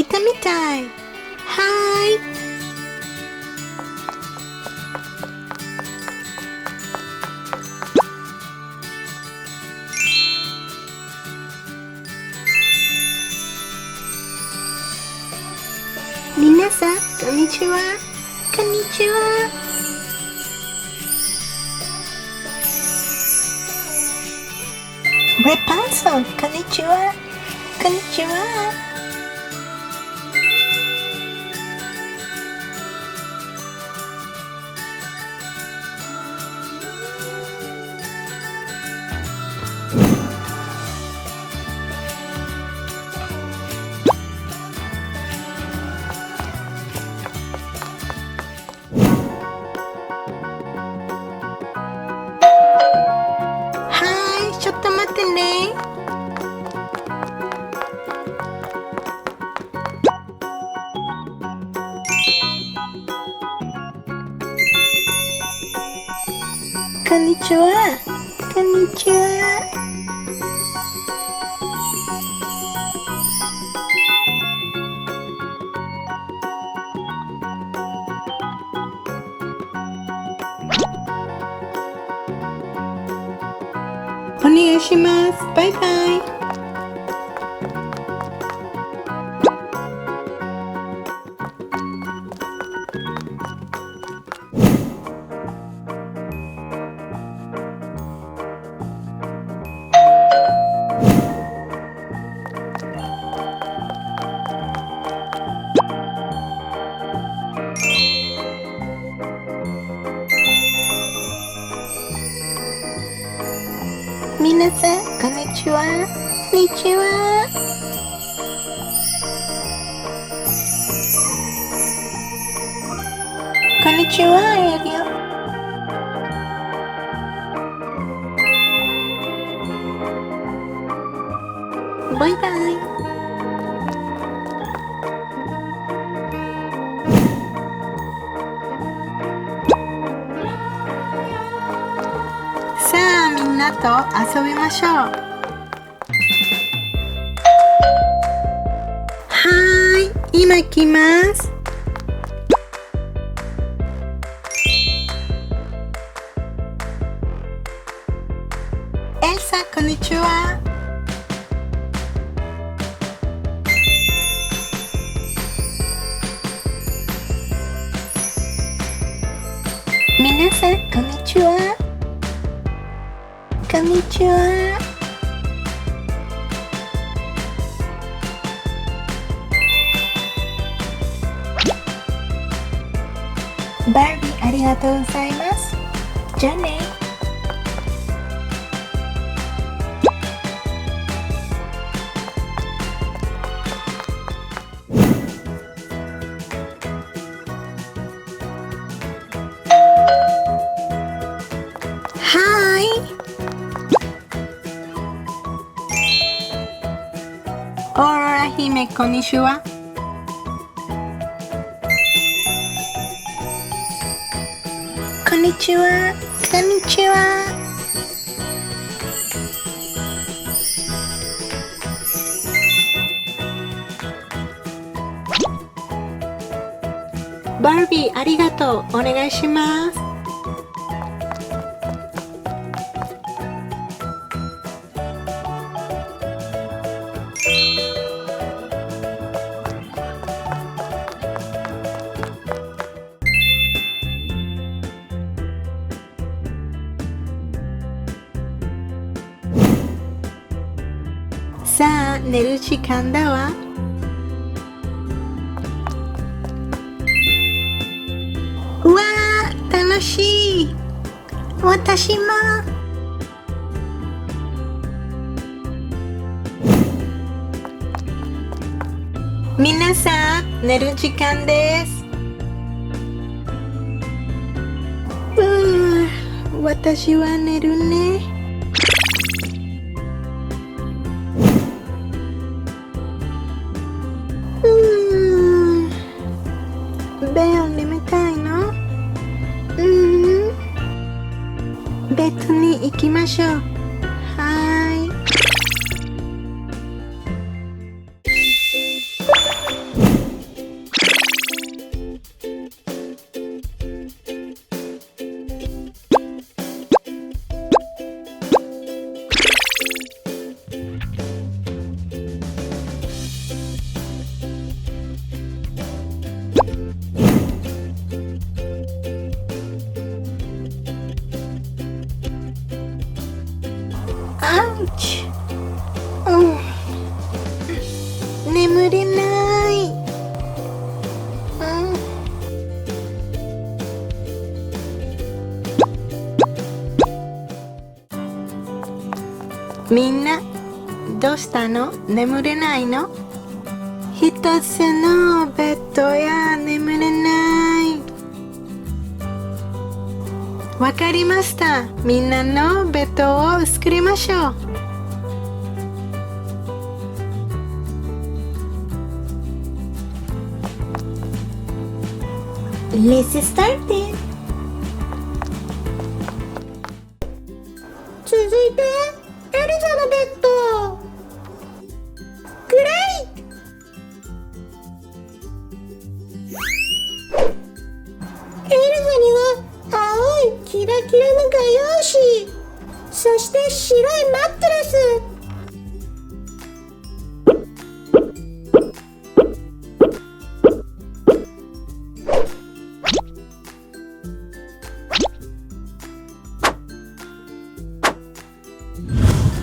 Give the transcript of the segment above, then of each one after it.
てみたい。はーい。皆さん、こんにちは。こんにちは。レパンソン、こんにちは。こんにちは。ちょっと待ってね。こんにちは。こんにちは。お願いします。バイバイ。皆さん、こんにちは。こんにちは。こんにちは、エリオ。バイバイ。さあ、みんなと遊びましょう。はーい、今来ます。エルサ、こんにちは。皆さん、こんにちは。こんにちは。バービー、ありがとうございます。じゃあね。はーい。オーロラ姫、こんにちは。こんにちは。こんにちは。バービー、ありがとう。お願いします。さあ、寝る時間だわ。うわー、楽しい。私も。皆さん、寝る時間です。私は寝るね。ベオ眠たいの？ベッドに行きましょう。はーい。みんなどうしたの？眠れないの？一つのベッドや眠れない。わかりました。みんなのベッドを作りましょう。Let's start it. 続いてエルザのベッド。グレイ。エルザには青いキラキラの画用紙、そして白いマットレス。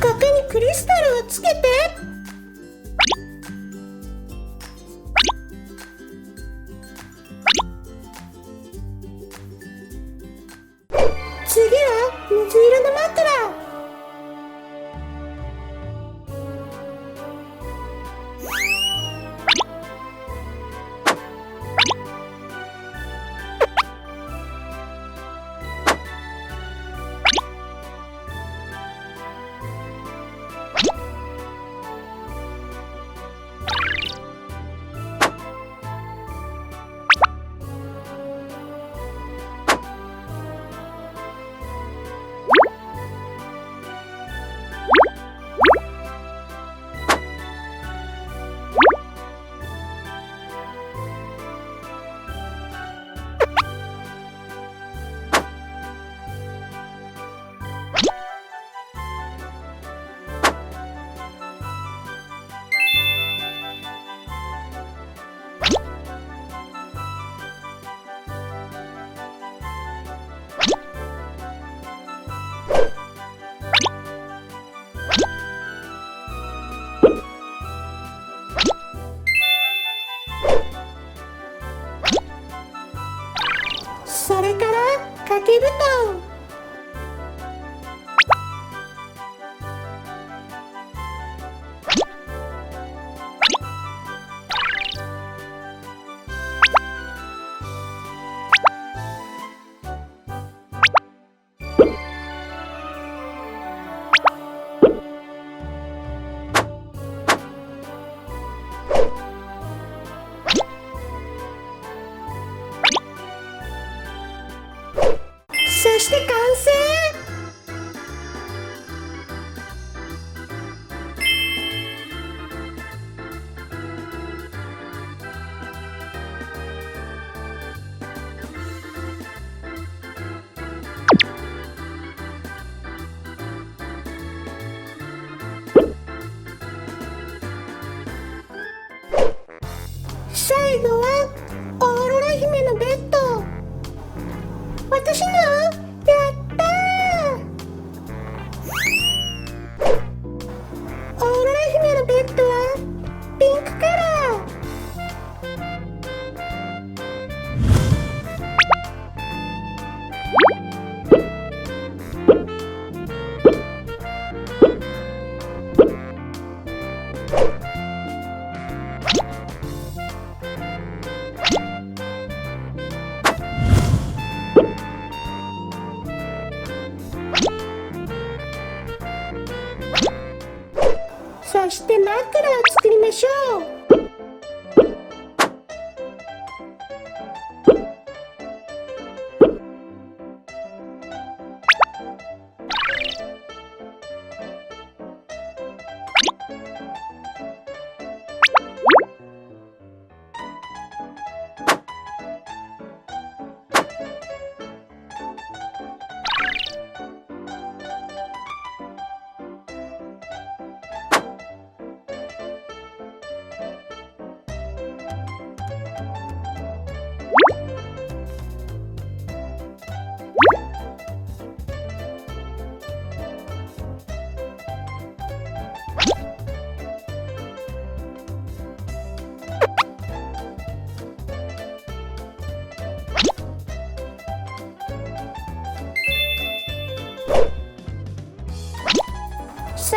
ここにクリスタルをつけて。次は水色の枕。それから掛け布団。そして完成。最後はオーロラ姫のベッド。私のやったー。オーロラ姫のベッドはピンクカラー。そして枕を作りましょう。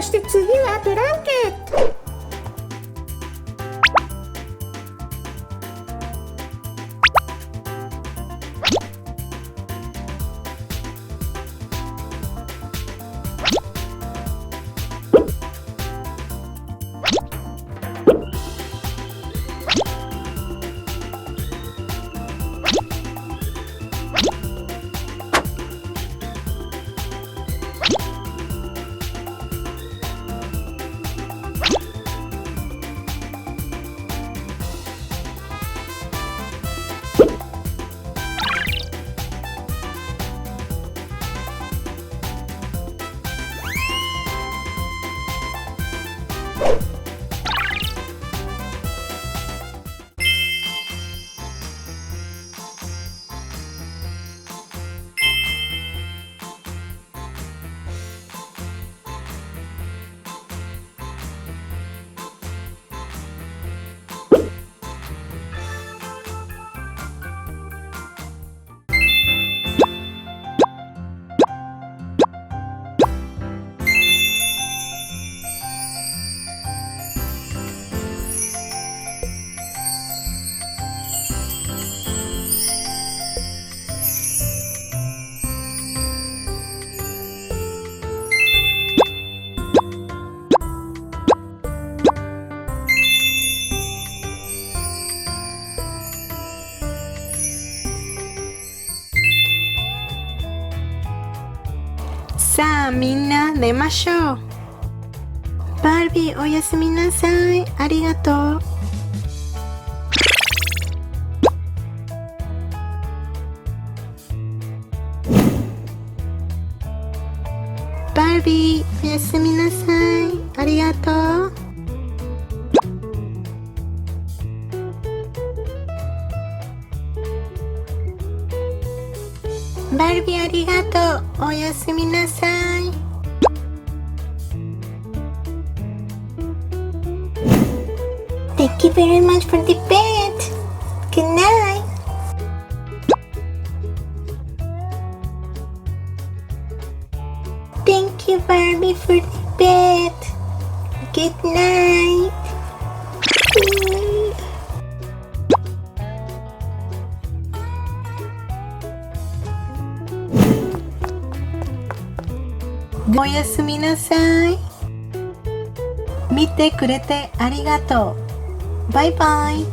そして次はブランケット。さあみんな寝ましょう。バービーおやすみなさい。ありがとう。バービーおやすみなさい。ありがとう。バービーありがとう。おやすみなさい。Thank you very much for the bed. Good night. Thank you, Barbie, for the bed. Good night.おやすみなさい。見てくれてありがとう。バイバイ。